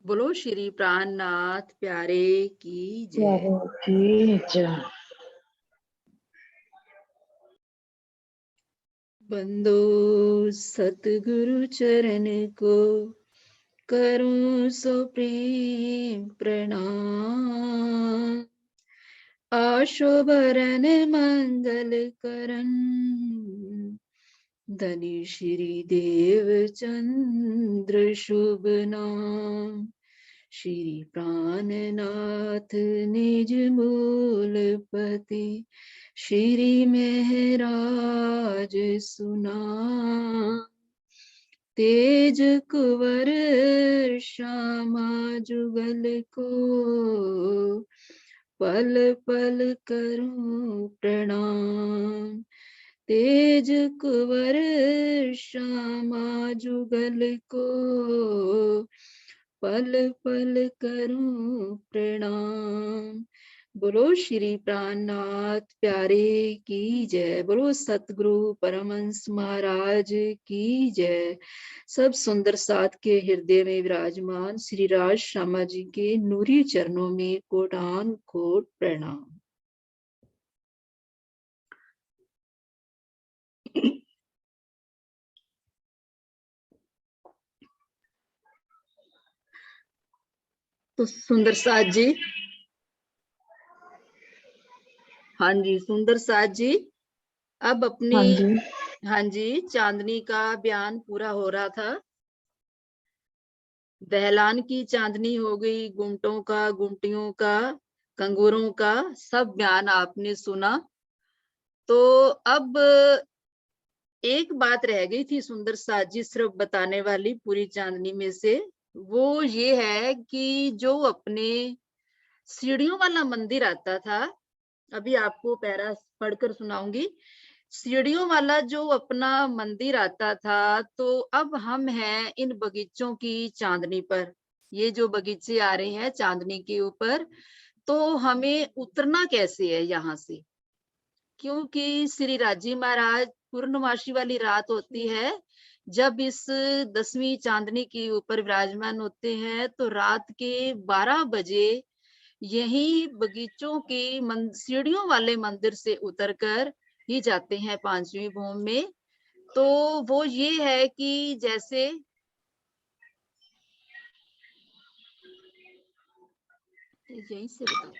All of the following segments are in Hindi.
बोलो श्री प्राणनाथ प्यारे की जय। बंदो सतगुरु चरण को करूं सो प्रेम प्रणाम। आशो भरन मंगल करन धनी श्री देव चंद्र शुभ नाम। श्री प्राणनाथ निज मूलपति श्री महराज सुना। तेज कुंवर श्यामा जुगल को पल पल करूं प्रणाम। तेज कुंवर श्यामा जुगल को पल पल करूं प्रणाम। बोलो श्री प्राणनाथ प्यारे की जय। बोलो सतगुरु परमहंस महाराज की जय। सब सुंदर साथ के हृदय में विराजमान श्री राज श्यामा जी के नूरी चरणों में कोटान कोट प्रणाम। तो सुंदर साथ जी, हाँ जी सुंदर साथ जी, अब अपनी हाँ जी चांदनी का बयान पूरा हो रहा था। दहलान की चांदनी हो गई, गुमटों का, गुमटियों का, कंगूरों का सब बयान आपने सुना। तो अब एक बात रह गई थी सुंदर साथ जी सिर्फ बताने वाली पूरी चांदनी में से, वो ये है कि जो अपने सीढ़ियों वाला मंदिर आता था, अभी आपको पैरा पढ़कर सुनाऊंगी। सीढ़ियों वाला जो अपना मंदिर आता था, तो अब हम हैं इन बगीचों की चांदनी पर। ये जो बगीचे आ रहे हैं चांदनी के ऊपर, तो हमें उतरना कैसे है यहाँ से, क्योंकि श्री राजी महाराज पूर्णमासी वाली रात होती है जब इस 10वीं चांदनी के ऊपर विराजमान होते हैं, तो रात के 12 बजे यही बगीचों के सीढ़ियों वाले मंदिर से उतरकर ही जाते हैं 5वीं भूमि में। तो वो ये है कि जैसे यहीं से बताओ,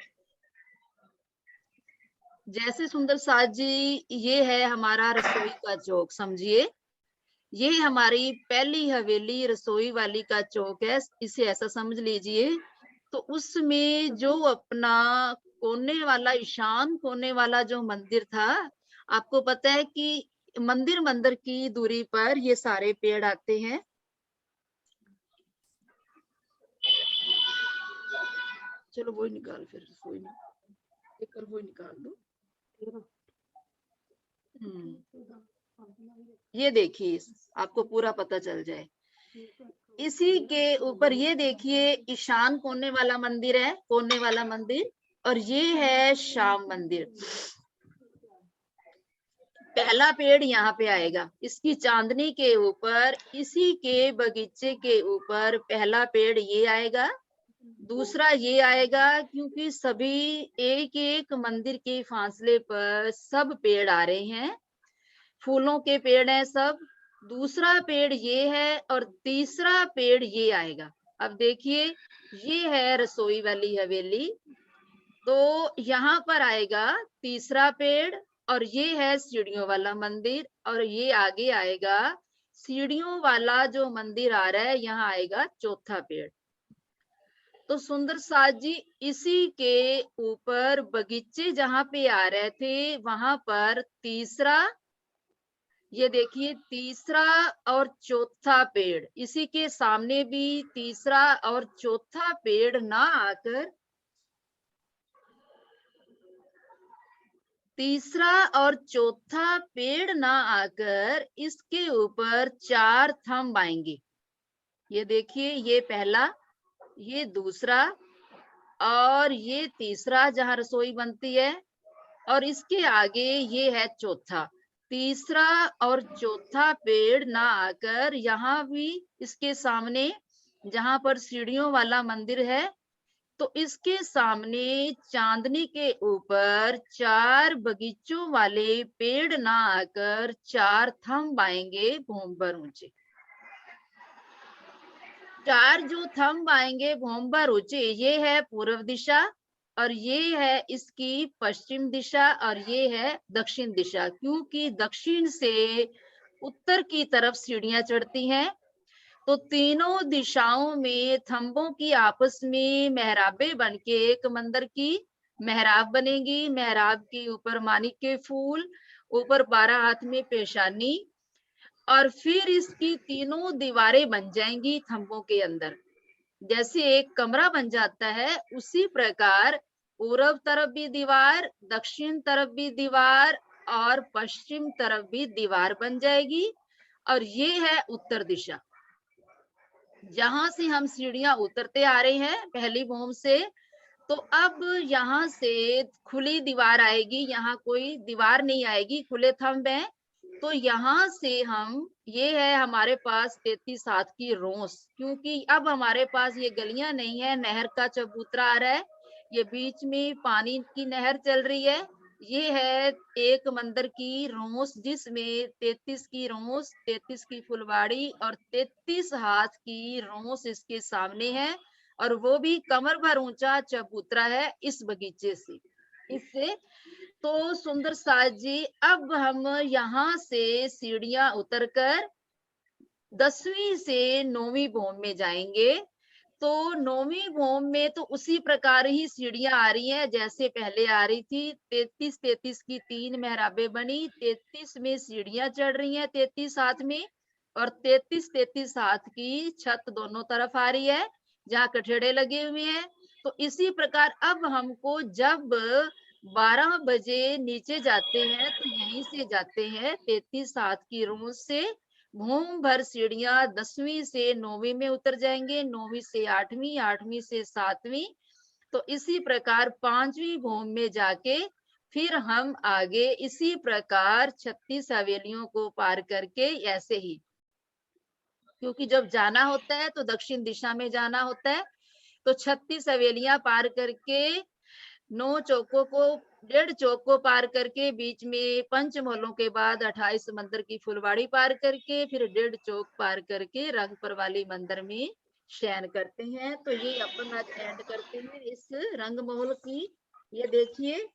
जैसे सुंदर साथ जी ये है हमारा रसोई का चौक, समझिए ये हमारी पहली हवेली रसोई वाली का चौक है, इसे ऐसा समझ लीजिए। तो उसमें जो अपना कोने वाला ईशान कोने वाला जो मंदिर था, आपको पता है कि मंदिर की दूरी पर ये सारे पेड़ आते हैं। चलो वो निकाल, फिर कोई नहीं, एक वो निकाल दो। ये देखिए आपको पूरा पता चल जाए। इसी के ऊपर ये देखिए ईशान कोने वाला मंदिर है, कोने वाला मंदिर, और ये है श्याम मंदिर। पहला पेड़ यहाँ पे आएगा इसकी चांदनी के ऊपर, इसी के बगीचे के ऊपर पहला पेड़ ये आएगा, दूसरा ये आएगा, क्योंकि सभी एक एक मंदिर के फासले पर सब पेड़ आ रहे हैं, फूलों के पेड़ हैं सब। दूसरा पेड़ ये है और तीसरा पेड़ ये आएगा। अब देखिए ये है रसोई वाली हवेली, तो यहाँ पर आएगा तीसरा पेड़, और ये है सीढ़ियों वाला मंदिर, और ये आगे आएगा सीढ़ियों वाला जो मंदिर आ रहा है, यहाँ आएगा चौथा पेड़। तो सुंदर साथ जी इसी के ऊपर बगीचे जहां पे आ रहे थे, वहां पर तीसरा, ये देखिए तीसरा और चौथा पेड़, इसी के सामने भी तीसरा और चौथा पेड़ ना आकर, तीसरा और चौथा पेड़ ना आकर इसके ऊपर 4 थंब आएंगे। ये देखिए ये पहला, ये दूसरा और ये तीसरा जहां रसोई बनती है, और इसके आगे ये है चौथा। तीसरा और चौथा पेड़ ना आकर यहाँ भी इसके सामने जहां पर सीढ़ियों वाला मंदिर है, तो इसके सामने चांदनी के ऊपर 4 बगीचों वाले पेड़ ना आकर 4 थंब आएंगे भोंबर ऊंचे। 4 जो थंब आएंगे भोंबर ऊंचे, ये है पूर्व दिशा और ये है इसकी पश्चिम दिशा और ये है दक्षिण दिशा, क्योंकि दक्षिण से उत्तर की तरफ सीढ़ियां चढ़ती हैं। तो तीनों दिशाओं में थंबों की आपस में मेहराबें बनके एक मंदिर की मेहराब बनेगी। मेहराब के ऊपर मानिक के फूल, ऊपर 12 हाथ में पेशानी, और फिर इसकी तीनों दीवारें बन जाएंगी थंबों के अंदर। जैसे एक कमरा बन जाता है, उसी प्रकार पूरब तरफ भी दीवार, दक्षिण तरफ भी दीवार और पश्चिम तरफ भी दीवार बन जाएगी। और ये है उत्तर दिशा, जहां से हम सीढ़ियां उतरते आ रहे हैं पहली भूम से। तो अब यहाँ से खुली दीवार आएगी, यहाँ कोई दीवार नहीं आएगी, खुले थंब हैं। तो यहाँ से हम, ये है हमारे पास 33 हाथ की रोस, क्योंकि अब हमारे पास ये गलियां नहीं है, नहर का चबूतरा आ रहा है, ये बीच में पानी की नहर चल रही है। ये है एक मंदिर की रोस, जिसमें 33 की रोस, 33 की फुलवाड़ी और 33 हाथ की रोस इसके सामने है। और वो भी कमर भर ऊंचा चबूतरा है इस बगीचे से, इससे। तो सुंदर साज जी, अब हम यहाँ से सीढ़ियां उतरकर 10वीं से 9वीं भूम में जाएंगे। तो 9वीं भूम में तो उसी प्रकार ही सीढ़ियां आ रही हैं जैसे पहले आ रही थी। 33-33 की 3 मेहराबें बनी, 33 में सीढ़ियां चढ़ रही हैं 33 हाथ में, और 33-33 हाथ की छत दोनों तरफ आ रही है जहाँ कठेड़े लगे हुए हैं। तो इसी प्रकार अब हमको जब 12 बजे नीचे जाते हैं, तो यहीं से जाते हैं 33 हाथ की रोज से भूम भर सीढ़ियां 10वीं से 9वीं में उतर जाएंगे, 9वीं से 8वीं, 8वीं से 7वीं। तो इसी प्रकार 5वीं भूम में जाके फिर हम आगे इसी प्रकार 36 हवेलियों को पार करके, ऐसे ही, क्योंकि जब जाना होता है तो दक्षिण दिशा में जाना होता है। तो 36 हवेलियां पार करके, 9 चौकों को, 1.5 चौक को पार करके, बीच में पंचमहलों के बाद 28 मंदिर की फुलवाड़ी पार करके, फिर 1.5 चौक पार करके रंगपुर वाली मंदिर में शयन करते हैं। तो ये अपन आज एंड करते हैं इस रंगमहल की। ये देखिए,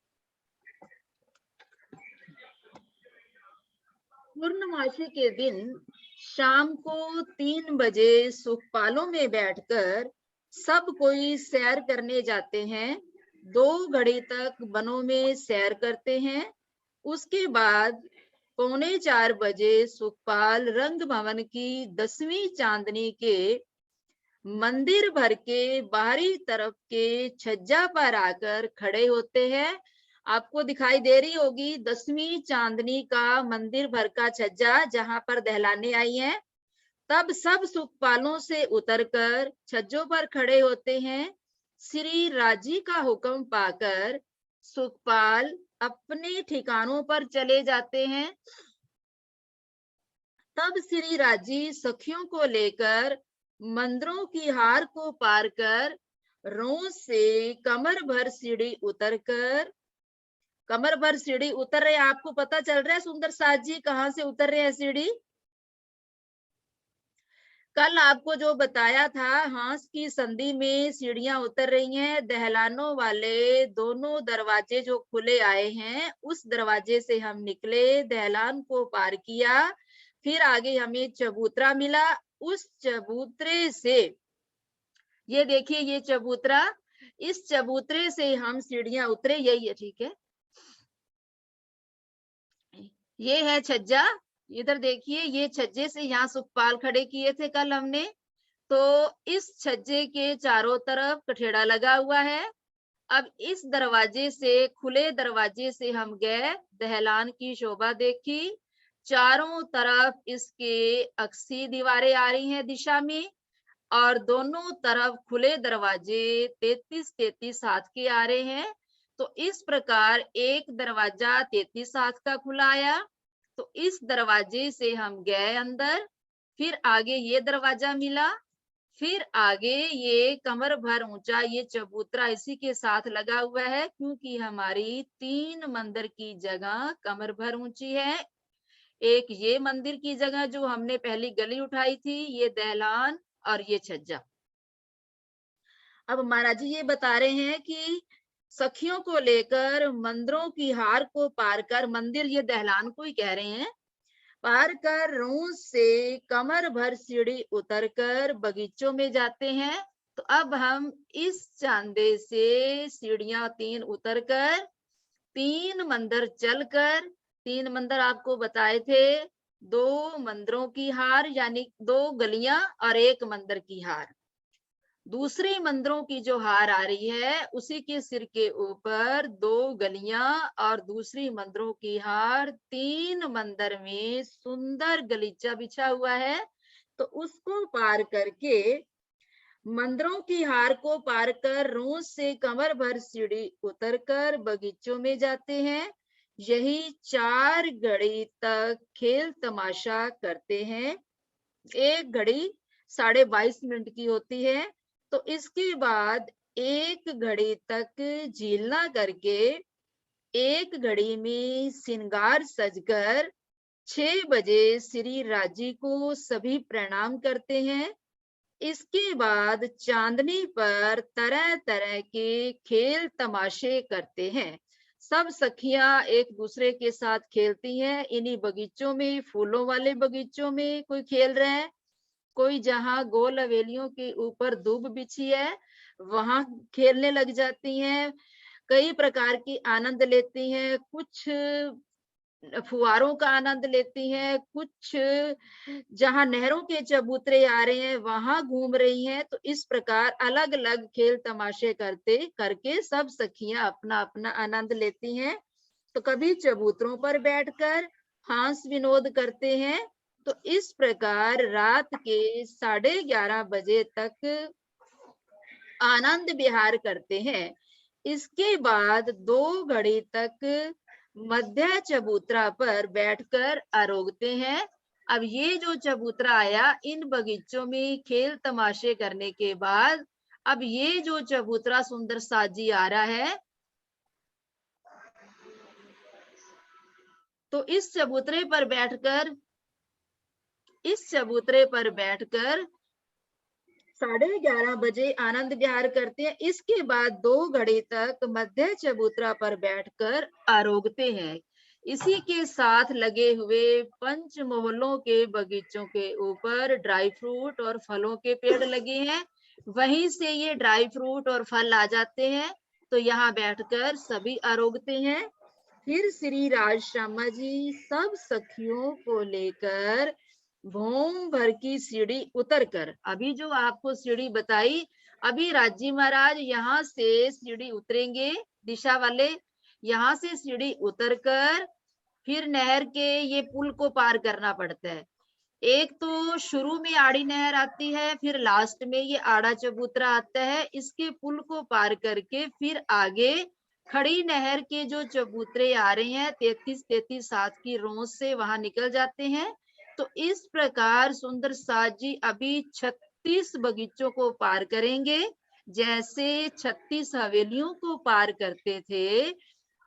पूर्णमासी के दिन शाम को 3 बजे सुखपालों में बैठकर सब कोई सैर करने जाते हैं। 2 घड़ी तक वनों में सैर करते हैं। उसके बाद 3:45 बजे सुखपाल रंग भवन की 10वीं चांदनी के मंदिर भर के बाहरी तरफ के छज्जा पर आकर खड़े होते हैं। आपको दिखाई दे रही होगी 10वीं चांदनी का मंदिर भर का छज्जा, जहां पर दहलाने आई हैं। तब सब सुखपालों से उतरकर छज्जों पर खड़े होते हैं। श्री राजी का हुक्म पाकर सुखपाल अपने ठिकानों पर चले जाते हैं। तब श्री राजी सखियों को लेकर मंदिरों की हार को पार कर रोज से कमर भर सीढ़ी उतरकर, कमर भर सीढ़ी उतर रहे, आपको पता चल रहा है सुंदर साज जी कहाँ से उतर रहे हैं सीढ़ी? कल आपको जो बताया था, हांस की संधि में सीढ़ियां उतर रही हैं। दहलानों वाले दोनों दरवाजे जो खुले आए हैं, उस दरवाजे से हम निकले, दहलान को पार किया, फिर आगे हमें चबूतरा मिला। उस चबूतरे से, ये देखिए ये चबूतरा, इस चबूतरे से हम सीढ़ियां उतरे, यही है, ठीक है। ये है छज्जा, इधर देखिए, ये छज्जे से यहाँ सुखपाल खड़े किए थे कल हमने। तो इस छज्जे के चारों तरफ कठेड़ा लगा हुआ है। अब इस दरवाजे से, खुले दरवाजे से हम गए, दहलान की शोभा देखी, चारों तरफ इसके अक्सी दीवारें आ रही हैं दिशा में, और दोनों तरफ खुले दरवाजे 33-33 हाथ के आ रहे हैं। तो इस प्रकार एक दरवाजा 33 हाथ का खुला आया। तो इस दरवाजे से हम गए अंदर, फिर आगे ये दरवाजा मिला, फिर आगे ये कमर भर ऊंचा ये चबूतरा इसी के साथ लगा हुआ है, क्योंकि हमारी 3 मंदिर की जगह कमर भर ऊंची है। एक ये मंदिर की जगह जो हमने पहली गली उठाई थी, ये दहलान और ये छज्जा। अब महाराज जी ये बता रहे हैं कि सखियों को लेकर मंदिरों की हार को पार कर, मंदिर ये दहलान को ही कह रहे हैं, पार कर रूस से कमर भर सीढ़ी उतरकर बगीचों में जाते हैं। तो अब हम इस चांदे से सीढ़ियां 3 उतरकर 3 मंदिर चलकर, 3 मंदिर आपको बताए थे, 2 मंदिरों की हार यानी 2 गलियां और 1 मंदिर की हार। दूसरी मंदिरों की जो हार आ रही है उसी के सिर के ऊपर 2 गलियां और दूसरी मंदिरों की हार, 3 मंदिर में सुंदर गलीचा बिछा हुआ है। तो उसको पार करके मंदिरों की हार को पार कर रूस से कमर भर सीढ़ी उतरकर बगीचों में जाते हैं। यही 4 घड़ी तक खेल तमाशा करते हैं। एक घड़ी 22.5 मिनट की होती है। तो इसके बाद 1 घड़ी तक झीलना करके 1 घड़ी में श्रृंगार सजकर 6 बजे श्री राजी को सभी प्रणाम करते हैं। इसके बाद चांदनी पर तरह तरह के खेल तमाशे करते हैं। सब सखियां एक दूसरे के साथ खेलती हैं। इन्हीं बगीचों में, फूलों वाले बगीचों में कोई खेल रहे हैं, कोई जहां गोल हवेलियों के ऊपर दूब बिछी है वहां खेलने लग जाती हैं। कई प्रकार की आनंद लेती हैं, कुछ फुहारों का आनंद लेती हैं, कुछ जहां नहरों के चबूतरे आ रहे हैं वहां घूम रही हैं। तो इस प्रकार अलग अलग खेल तमाशे करते करके सब सखियां अपना अपना आनंद लेती हैं। तो कभी चबूतरों पर बैठकर हास विनोद करते हैं। तो इस प्रकार रात के 11:30 बजे तक आनंद विहार करते हैं। इसके बाद 2 घड़ी तक मध्य चबूतरा पर बैठकर आरोगते हैं। अब ये जो चबूतरा आया, इन बगीचों में खेल तमाशे करने के बाद अब ये जो चबूतरा सुंदर साजी आ रहा है, तो इस चबूतरे पर बैठकर 11:30 बजे आनंद विहार करते हैं। इसके बाद 2 घड़ी तक मध्य चबूतरा पर बैठकर आरोगते हैं। इसी के साथ लगे हुए पंच मोहल्लों के बगीचों के ऊपर ड्राई फ्रूट और फलों के पेड़ लगे हैं। वहीं से ये ड्राई फ्रूट और फल आ जाते हैं। तो यहाँ बैठकर सभी आरोगते हैं। फिर श्री राज श्यामा जी सब सखियों को लेकर भूम भर की सीढ़ी उतरकर, अभी जो आपको सीढ़ी बताई, अभी राजी महाराज यहाँ से सीढ़ी उतरेंगे दिशा वाले, यहाँ से सीढ़ी उतरकर फिर नहर के ये पुल को पार करना पड़ता है। एक तो शुरू में आड़ी नहर आती है, फिर लास्ट में ये आड़ा चबूतरा आता है। इसके पुल को पार करके फिर आगे खड़ी नहर के जो चबूतरे आ रहे हैं 33 7 की रोज से वहां निकल जाते हैं। तो इस प्रकार सुंदर साज जी अभी 36 बगीचों को पार करेंगे। जैसे 36 हवेलियों को पार करते थे,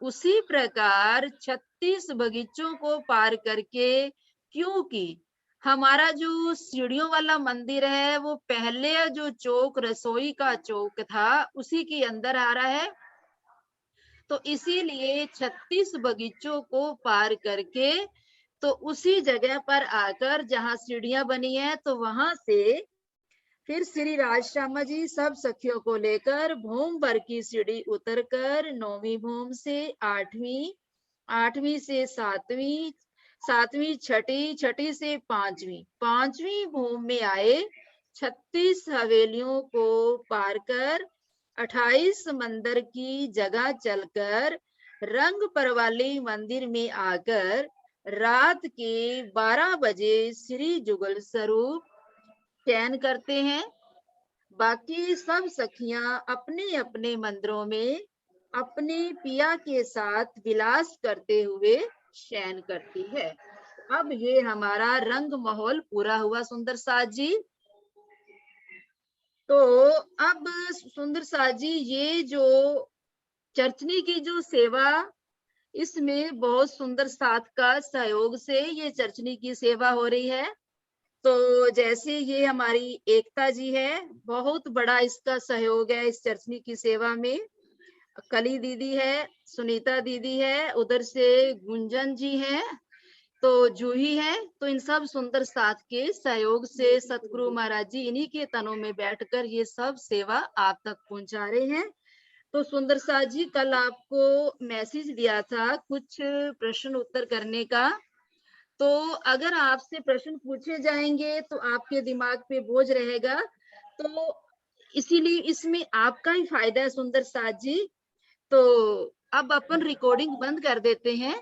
उसी प्रकार 36 बगीचों को पार करके, क्योंकि हमारा जो सीढ़ियों वाला मंदिर है वो पहले जो चौक रसोई का चौक था उसी के अंदर आ रहा है। तो इसीलिए 36 बगीचों को पार करके तो उसी जगह पर आकर जहां सीढ़ियां बनी है, तो वहां से फिर श्री राज श्यामा जी सब सखियों को लेकर भूम भर की सीढ़ी उतरकर 9वीं भूम से 8वीं, 8वीं से 7वीं, 7वीं छठी, छठी से 5वीं, 5वीं भूम में आए। 36 हवेलियों को पार कर 28 मंदिर की जगह चलकर रंग परवाली मंदिर में आकर रात के 12 बजे श्री जुगल स्वरूप चयन करते हैं। बाकी सब सखियां अपने अपने मंदिरों में अपने पिया के साथ विलास करते हुए शयन करती है। अब ये हमारा रंग माहौल पूरा हुआ सुंदर साज जी। तो अब सुंदर साथ जी, ये जो चर्चनी की जो सेवा, इसमें बहुत सुंदर साथ का सहयोग से ये चर्चनी की सेवा हो रही है। तो जैसे ये हमारी एकता जी है, बहुत बड़ा इसका सहयोग है इस चर्चनी की सेवा में। कली दीदी है, सुनीता दीदी है, उधर से गुंजन जी हैं, तो जूही है। तो इन सब सुंदर साथ के सहयोग से सतगुरु महाराज जी इन्हीं के तनों में बैठकर ये सब सेवा आप तक पहुंचा रहे हैं। तो सुंदर साथ जी, कल आपको मैसेज दिया था कुछ प्रश्न उत्तर करने का। तो अगर आपसे प्रश्न पूछे जाएंगे तो आपके दिमाग पे बोझ रहेगा, तो इसीलिए इसमें आपका ही फायदा है सुंदर साथ जी। तो अब अपन रिकॉर्डिंग बंद कर देते हैं।